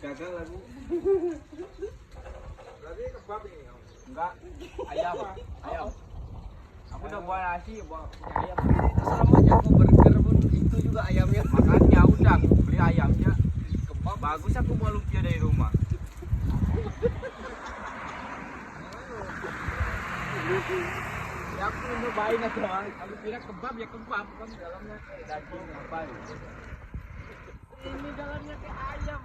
gagal aku. Berarti kebab ini. Enggak, ayam. Ayam. Aku udah buat nasi, buat ayam. Sama aja aku burger pun itu juga ayamnya. Makanya udah aku beli ayamnya. Kebab bagus, aku bawa lumpia dari rumah. Ya aku nyobain aja. Kalau kira kebab ya kebab kan dalamnya kayak daging apa gitu. Ini dalamnya kayak ayam.